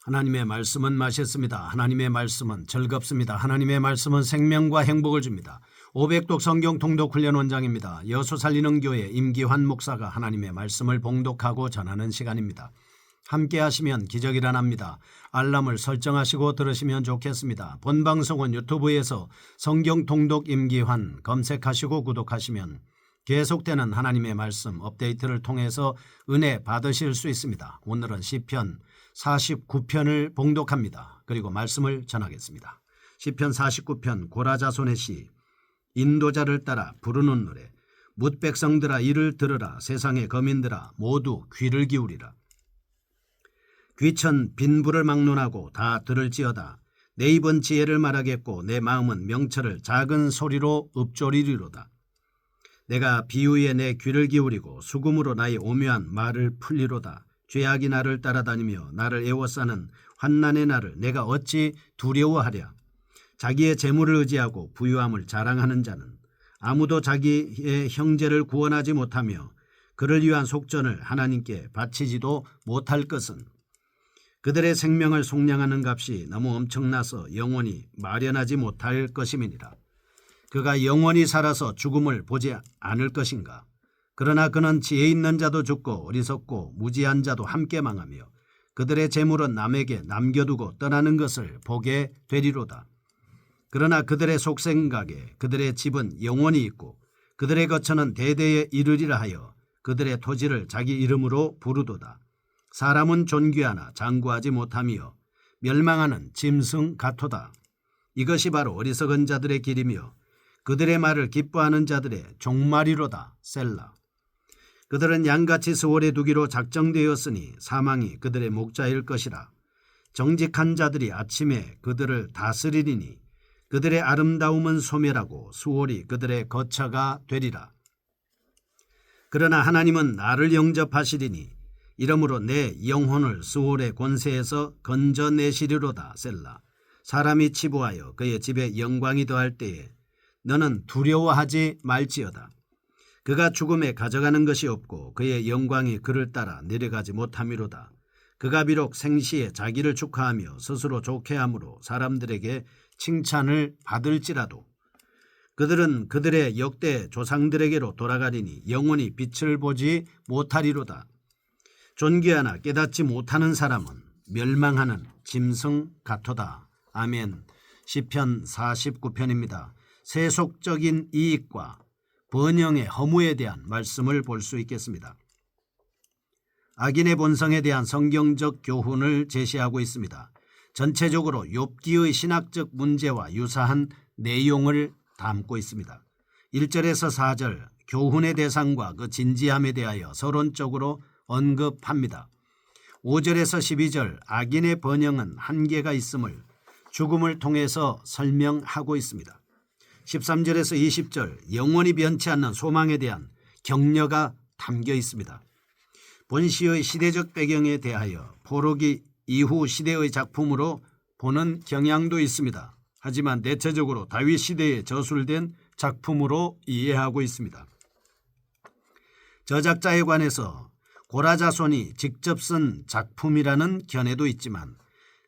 하나님의 말씀은 맛있습니다. 하나님의 말씀은 즐겁습니다. 하나님의 말씀은 생명과 행복을 줍니다. 500독 성경 통독 훈련 원장입니다. 여수 살리는 교회 임기환 목사가 하나님의 말씀을 봉독하고 전하는 시간입니다. 함께 하시면 기적이 일어납니다. 알람을 설정하시고 들으시면 좋겠습니다. 본 방송은 유튜브에서 성경 통독 임기환 검색하시고 구독하시면 계속되는 하나님의 말씀 업데이트를 통해서 은혜 받으실 수 있습니다. 오늘은 시편 49편을 봉독합니다. 그리고 말씀을 전하겠습니다. 시편 49편 고라자손의 시. 인도자를 따라 부르는 노래. 뭇 백성들아 이를 들으라. 세상의 거민들아 모두 귀를 기울이라. 귀천 빈부를 막론하고 다 들을지어다. 내 입은 지혜를 말하겠고 내 마음은 명철을 작은 소리로 읊조리리로다. 내가 비유에 내 귀를 기울이고 수금으로 나의 오묘한 말을 풀리로다. 죄악이 나를 따라다니며 나를 애워싸는 환난의 날을 내가 어찌 두려워하랴. 자기의 재물을 의지하고 부유함을 자랑하는 자는 아무도 자기의 형제를 구원하지 못하며 그를 위한 속전을 하나님께 바치지도 못할 것은 그들의 생명을 속량하는 값이 너무 엄청나서 영원히 마련하지 못할 것임이니라. 그가 영원히 살아서 죽음을 보지 않을 것인가. 그러나 그는 지혜 있는 자도 죽고 어리석고 무지한 자도 함께 망하며 그들의 재물은 남에게 남겨두고 떠나는 것을 보게 되리로다. 그러나 그들의 속생각에 그들의 집은 영원히 있고 그들의 거처는 대대에 이르리라 하여 그들의 토지를 자기 이름으로 부르도다. 사람은 존귀하나 장구하지 못하며 멸망하는 짐승 같도다. 이것이 바로 어리석은 자들의 길이며 그들의 말을 기뻐하는 자들의 종말이로다. 셀라. 그들은 양같이 수월에 두기로 작정되었으니 사망이 그들의 목자일 것이라. 정직한 자들이 아침에 그들을 다스리리니 그들의 아름다움은 소멸하고 수월이 그들의 거처가 되리라. 그러나 하나님은 나를 영접하시리니 이러므로 내 영혼을 수월의 권세에서 건져내시리로다. 셀라. 사람이 치부하여 그의 집에 영광이 더할 때에 너는 두려워하지 말지어다. 그가 죽음에 가져가는 것이 없고 그의 영광이 그를 따라 내려가지 못함이로다. 그가 비록 생시에 자기를 축하하며 스스로 좋게함으로 사람들에게 칭찬을 받을지라도 그들은 그들의 역대 조상들에게로 돌아가리니 영원히 빛을 보지 못하리로다. 존귀하나 깨닫지 못하는 사람은 멸망하는 짐승 같도다. 아멘. 시편 49편입니다. 세속적인 이익과 번영의 허무에 대한 말씀을 볼 수 있겠습니다. 악인의 본성에 대한 성경적 교훈을 제시하고 있습니다. 전체적으로 욥기의 신학적 문제와 유사한 내용을 담고 있습니다. 1절에서 4절 교훈의 대상과 그 진지함에 대하여 서론적으로 언급합니다. 5절에서 12절 악인의 번영은 한계가 있음을 죽음을 통해서 설명하고 있습니다. 13절에서 20절 영원히 변치 않는 소망에 대한 격려가 담겨 있습니다. 본시의 시대적 배경에 대하여 포로기 이후 시대의 작품으로 보는 경향도 있습니다. 하지만 대체적으로 다윗 시대에 저술된 작품으로 이해하고 있습니다. 저작자에 관해서 고라자손이 직접 쓴 작품이라는 견해도 있지만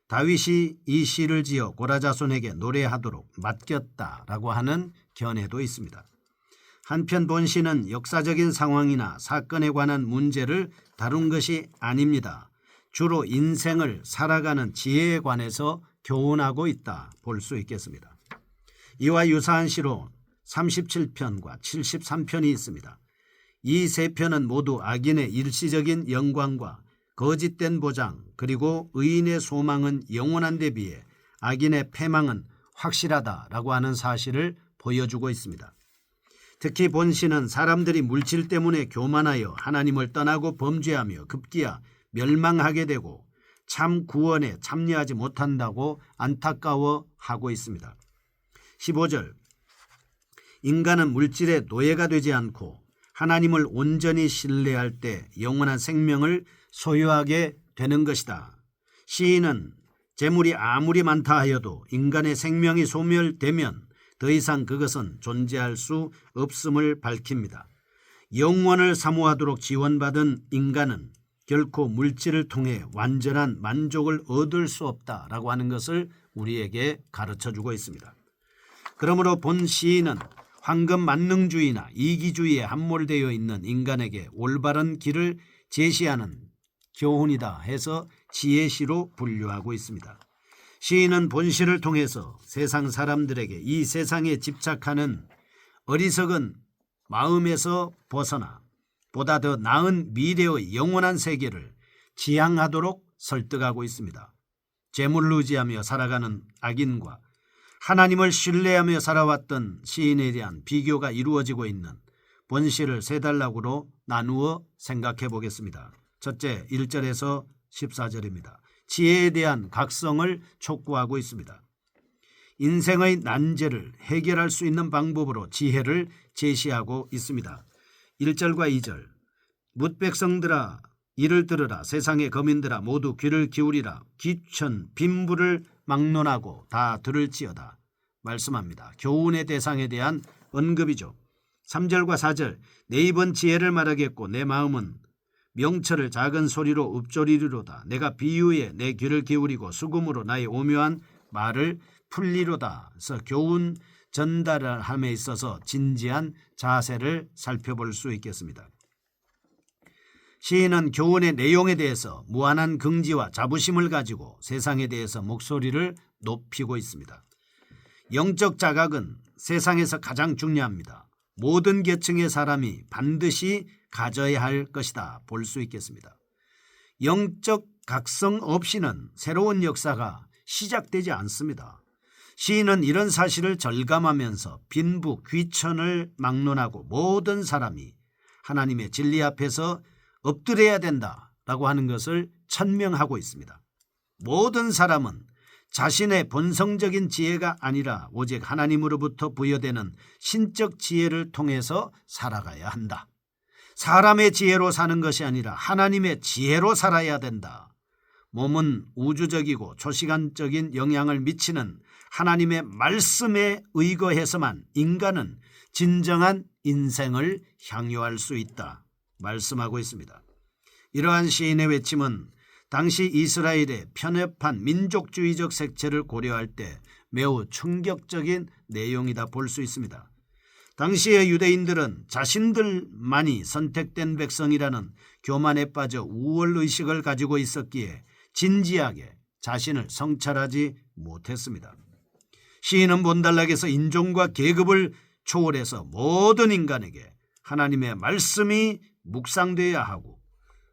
다윗이 이 시를 지어 고라자손에게 노래하도록 맡겼다라고 하는 견해도 있습니다. 한편 본시는 역사적인 상황이나 사건에 관한 문제를 다룬 것이 아닙니다. 주로 인생을 살아가는 지혜에 관해서 교훈하고 있다 볼 수 있겠습니다. 이와 유사한 시로 37편과 73편이 있습니다. 이 세 편은 모두 악인의 일시적인 영광과 거짓된 보장 그리고 의인의 소망은 영원한 데 비해 악인의 패망은 확실하다라고 하는 사실을 보여주고 있습니다. 특히 본시는 사람들이 물질 때문에 교만하여 하나님을 떠나고 범죄하며 급기야 멸망하게 되고 참 구원에 참여하지 못한다고 안타까워하고 있습니다. 15절 인간은 물질의 노예가 되지 않고 하나님을 온전히 신뢰할 때 영원한 생명을 소유하게 되는 것이다. 시인은 재물이 아무리 많다 하여도 인간의 생명이 소멸되면 더 이상 그것은 존재할 수 없음을 밝힙니다. 영원을 사모하도록 지원받은 인간은 결코 물질을 통해 완전한 만족을 얻을 수 없다라고 하는 것을 우리에게 가르쳐주고 있습니다. 그러므로 본 시인은 황금 만능주의나 이기주의에 함몰되어 있는 인간에게 올바른 길을 제시하는 교훈이다 해서 지혜시로 분류하고 있습니다. 시인은 본시를 통해서 세상 사람들에게 이 세상에 집착하는 어리석은 마음에서 벗어나 보다 더 나은 미래의 영원한 세계를 지향하도록 설득하고 있습니다. 재물을 의지하며 살아가는 악인과 하나님을 신뢰하며 살아왔던 시인에 대한 비교가 이루어지고 있는 본시를 세 단락으로 나누어 생각해 보겠습니다. 첫째, 1절에서 14절입니다. 지혜에 대한 각성을 촉구하고 있습니다. 인생의 난제를 해결할 수 있는 방법으로 지혜를 제시하고 있습니다. 1절과 2절, 뭇 백성들아 이를 들으라, 세상의 거민들아 모두 귀를 기울이라, 귀천 빈부를 막론하고 다 들을지어다 말씀합니다. 교훈의 대상에 대한 언급이죠. 3절과 4절, 내 입은 지혜를 말하겠고 내 마음은 명철을 작은 소리로 읊조리리로다. 내가 비유에 내 귀를 기울이고 수금으로 나의 오묘한 말을 풀리로다. 그래서 교훈 전달을 함에 있어서 진지한 자세를 살펴볼 수 있겠습니다. 시인은 교훈의 내용에 대해서 무한한 긍지와 자부심을 가지고 세상에 대해서 목소리를 높이고 있습니다. 영적 자각은 세상에서 가장 중요합니다. 모든 계층의 사람이 반드시 가져야 할 것이다 볼 수 있겠습니다. 영적 각성 없이는 새로운 역사가 시작되지 않습니다. 시인은 이런 사실을 절감하면서 빈부 귀천을 막론하고 모든 사람이 하나님의 진리 앞에서 엎드려야 된다라고 하는 것을 천명하고 있습니다. 모든 사람은 자신의 본성적인 지혜가 아니라 오직 하나님으로부터 부여되는 신적 지혜를 통해서 살아가야 한다. 사람의 지혜로 사는 것이 아니라 하나님의 지혜로 살아야 된다. 몸은 우주적이고 초시간적인 영향을 미치는 하나님의 말씀에 의거해서만 인간은 진정한 인생을 향유할 수 있다 말씀하고 있습니다. 이러한 시인의 외침은 당시 이스라엘의 편협한 민족주의적 색채를 고려할 때 매우 충격적인 내용이다 볼 수 있습니다. 당시의 유대인들은 자신들만이 선택된 백성이라는 교만에 빠져 우월의식을 가지고 있었기에 진지하게 자신을 성찰하지 못했습니다. 시인은 본단락에서 인종과 계급을 초월해서 모든 인간에게 하나님의 말씀이 묵상되어야 하고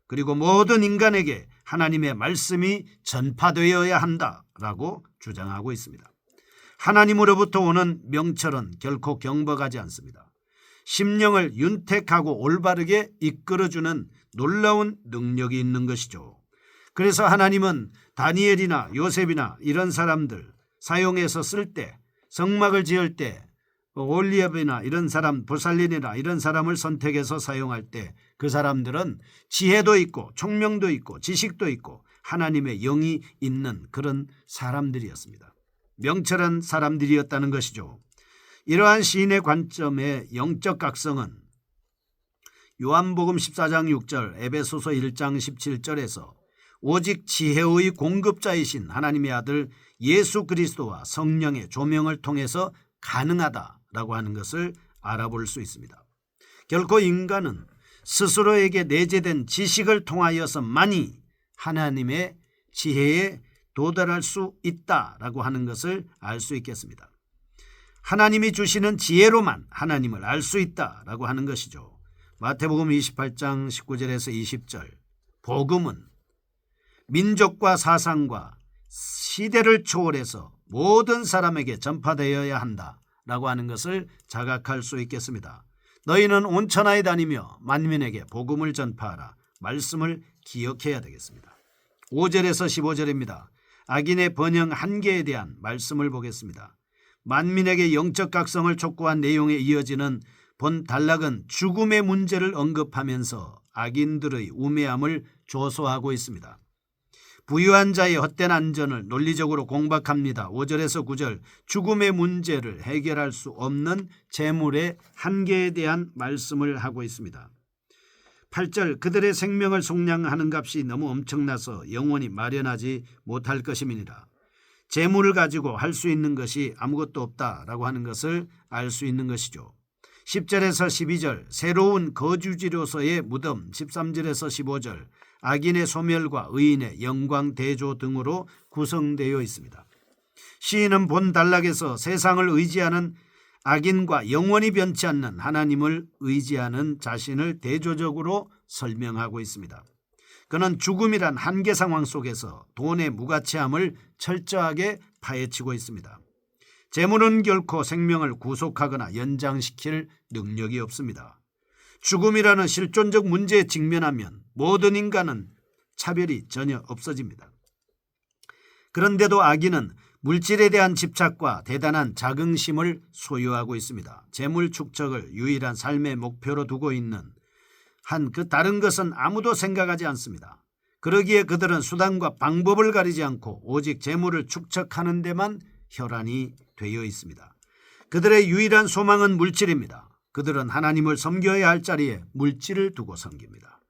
그리고 모든 인간에게 하나님의 말씀이 전파되어야 한다라고 주장하고 있습니다. 하나님으로부터 오는 명철은 결코 경박하지 않습니다. 심령을 윤택하고 올바르게 이끌어주는 놀라운 능력이 있는 것이죠. 그래서 하나님은 다니엘이나 요셉이나 이런 사람들 사용해서 쓸 때, 성막을 지을 때, 올리압이나 이런 사람, 부살린이나 이런 사람을 선택해서 사용할 때 그 사람들은 지혜도 있고 총명도 있고 지식도 있고 하나님의 영이 있는 그런 사람들이었습니다. 명철한 사람들이었다는 것이죠. 이러한 시인의 관점의 영적 각성은 요한복음 14장 6절, 에베소서 1장 17절에서 오직 지혜의 공급자이신 하나님의 아들 예수 그리스도와 성령의 조명을 통해서 가능하다라고 하는 것을 알아볼 수 있습니다. 결코 인간은 스스로에게 내재된 지식을 통하여서만이 하나님의 지혜에 도달할 수 있다라고 하는 것을 알 수 있겠습니다. 하나님이 주시는 지혜로만 하나님을 알 수 있다라고 하는 것이죠. 마태복음 28장 19절에서 20절, 복음은 민족과 사상과 시대를 초월해서 모든 사람에게 전파되어야 한다라고 하는 것을 자각할 수 있겠습니다. 너희는 온 천하에 다니며 만민에게 복음을 전파하라. 말씀을 기억해야 되겠습니다. 5절에서 15절입니다. 악인의 번영 한계에 대한 말씀을 보겠습니다. 만민에게 영적 각성을 촉구한 내용에 이어지는 본 단락은 죽음의 문제를 언급하면서 악인들의 우매함을 조소하고 있습니다. 부유한 자의 헛된 안전을 논리적으로 공박합니다. 5절에서 9절, 죽음의 문제를 해결할 수 없는 재물의 한계에 대한 말씀을 하고 있습니다. 8절 그들의 생명을 속량하는 값이 너무 엄청나서 영원히 마련하지 못할 것임이니라. 재물을 가지고 할 수 있는 것이 아무것도 없다라고 하는 것을 알 수 있는 것이죠. 10절에서 12절 새로운 거주지로서의 무덤, 13절에서 15절 악인의 소멸과 의인의 영광 대조 등으로 구성되어 있습니다. 시인은 본 단락에서 세상을 의지하는 악인과 영원히 변치 않는 하나님을 의지하는 자신을 대조적으로 설명하고 있습니다. 그는 죽음이란 한계 상황 속에서 돈의 무가치함을 철저하게 파헤치고 있습니다. 재물은 결코 생명을 구속하거나 연장시킬 능력이 없습니다. 죽음이라는 실존적 문제에 직면하면 모든 인간은 차별이 전혀 없어집니다. 그런데도 악인은 물질에 대한 집착과 대단한 자긍심을 소유하고 있습니다. 재물 축적을 유일한 삶의 목표로 두고 있는 한 그 다른 것은 아무도 생각하지 않습니다. 그러기에 그들은 수단과 방법을 가리지 않고 오직 재물을 축적하는 데만 혈안이 되어 있습니다. 그들의 유일한 소망은 물질입니다. 그들은 하나님을 섬겨야 할 자리에 물질을 두고 섬깁니다.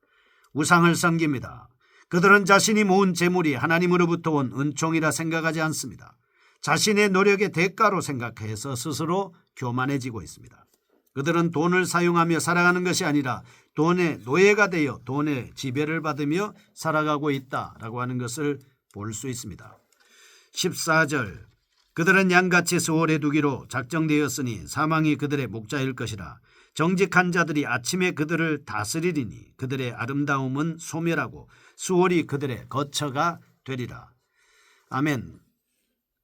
우상을 섬깁니다. 그들은 자신이 모은 재물이 하나님으로부터 온 은총이라 생각하지 않습니다. 자신의 노력의 대가로 생각해서 스스로 교만해지고 있습니다. 그들은 돈을 사용하며 살아가는 것이 아니라 돈의 노예가 되어 돈의 지배를 받으며 살아가고 있다라고 하는 것을 볼 수 있습니다. 14절 그들은 양같이 수월에 두기로 작정되었으니 사망이 그들의 목자일 것이라. 정직한 자들이 아침에 그들을 다스리리니 그들의 아름다움은 소멸하고 수월이 그들의 거처가 되리라. 아멘.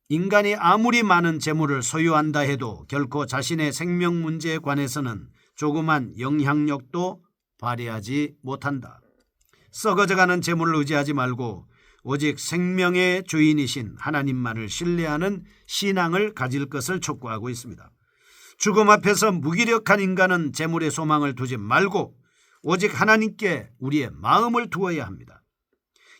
인간이 아무리 많은 재물을 소유한다 해도 결코 자신의 생명 문제에 관해서는 조그만 영향력도 발휘하지 못한다. 썩어져가는 재물을 의지하지 말고 오직 생명의 주인이신 하나님만을 신뢰하는 신앙을 가질 것을 촉구하고 있습니다. 죽음 앞에서 무기력한 인간은 재물의 소망을 두지 말고 오직 하나님께 우리의 마음을 두어야 합니다.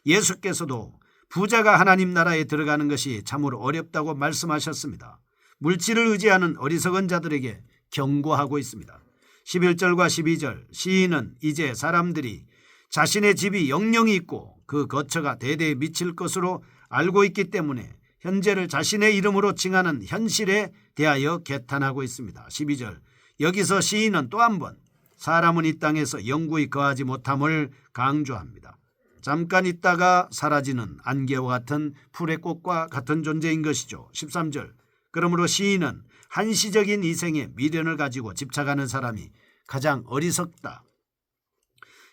예수께서도 부자가 하나님 나라에 들어가는 것이 참으로 어렵다고 말씀하셨습니다. 물질을 의지하는 어리석은 자들에게 경고하고 있습니다. 11절과 12절 시인은 이제 사람들이 자신의 집이 영영이 있고 그 거처가 대대에 미칠 것으로 알고 있기 때문에 현재를 자신의 이름으로 칭하는 현실에 대하여 개탄하고 있습니다. 12절 여기서 시인은 또 한 번 사람은 이 땅에서 영구히 거하지 못함을 강조합니다. 잠깐 있다가 사라지는 안개와 같은 풀의 꽃과 같은 존재인 것이죠. 13절 그러므로 시인은 한시적인 이생의 미련을 가지고 집착하는 사람이 가장 어리석다.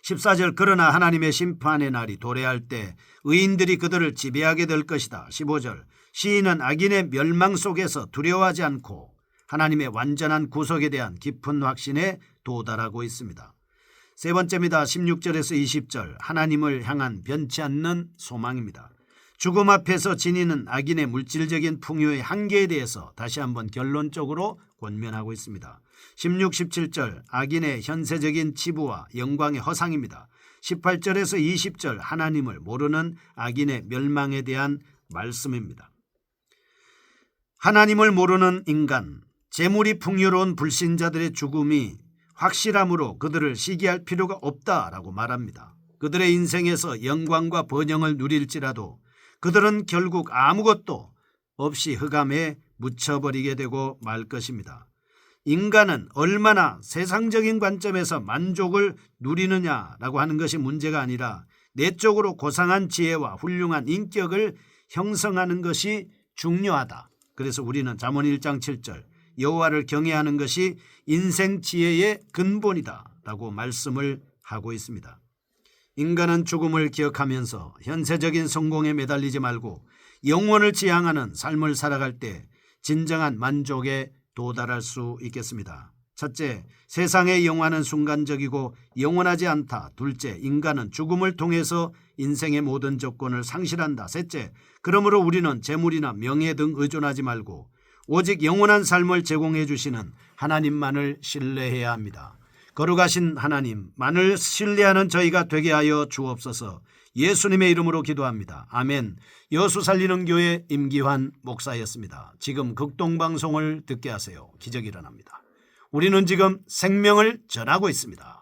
14절 그러나 하나님의 심판의 날이 도래할 때 의인들이 그들을 지배하게 될 것이다. 15절 시인은 악인의 멸망 속에서 두려워하지 않고 하나님의 완전한 구속에 대한 깊은 확신에 도달하고 있습니다. 세 번째입니다. 16절에서 20절 하나님을 향한 변치 않는 소망입니다. 죽음 앞에서 지니는 악인의 물질적인 풍요의 한계에 대해서 다시 한번 결론적으로 권면하고 있습니다. 16, 17절 악인의 현세적인 치부와 영광의 허상입니다. 18절에서 20절 하나님을 모르는 악인의 멸망에 대한 말씀입니다. 하나님을 모르는 인간, 재물이 풍요로운 불신자들의 죽음이 확실함으로 그들을 시기할 필요가 없다라고 말합니다. 그들의 인생에서 영광과 번영을 누릴지라도 그들은 결국 아무것도 없이 흑암에 묻혀버리게 되고 말 것입니다. 인간은 얼마나 세상적인 관점에서 만족을 누리느냐라고 하는 것이 문제가 아니라 내적으로 고상한 지혜와 훌륭한 인격을 형성하는 것이 중요하다. 그래서 우리는 잠언 1장 7절 여호와를 경외하는 것이 인생 지혜의 근본이다 라고 말씀을 하고 있습니다. 인간은 죽음을 기억하면서 현세적인 성공에 매달리지 말고 영원을 지향하는 삶을 살아갈 때 진정한 만족에 도달할 수 있겠습니다. 첫째, 세상의 영화는 순간적이고 영원하지 않다. 둘째, 인간은 죽음을 통해서 인생의 모든 조건을 상실한다. 셋째, 그러므로 우리는 재물이나 명예 등 의존하지 말고 오직 영원한 삶을 제공해 주시는 하나님만을 신뢰해야 합니다. 거룩하신 하나님만을 신뢰하는 저희가 되게 하여 주옵소서. 예수님의 이름으로 기도합니다. 아멘. 여수 살리는 교회 임기환 목사였습니다. 지금 극동방송을 듣게 하세요. 기적이 일어납니다. 우리는 지금 생명을 전하고 있습니다.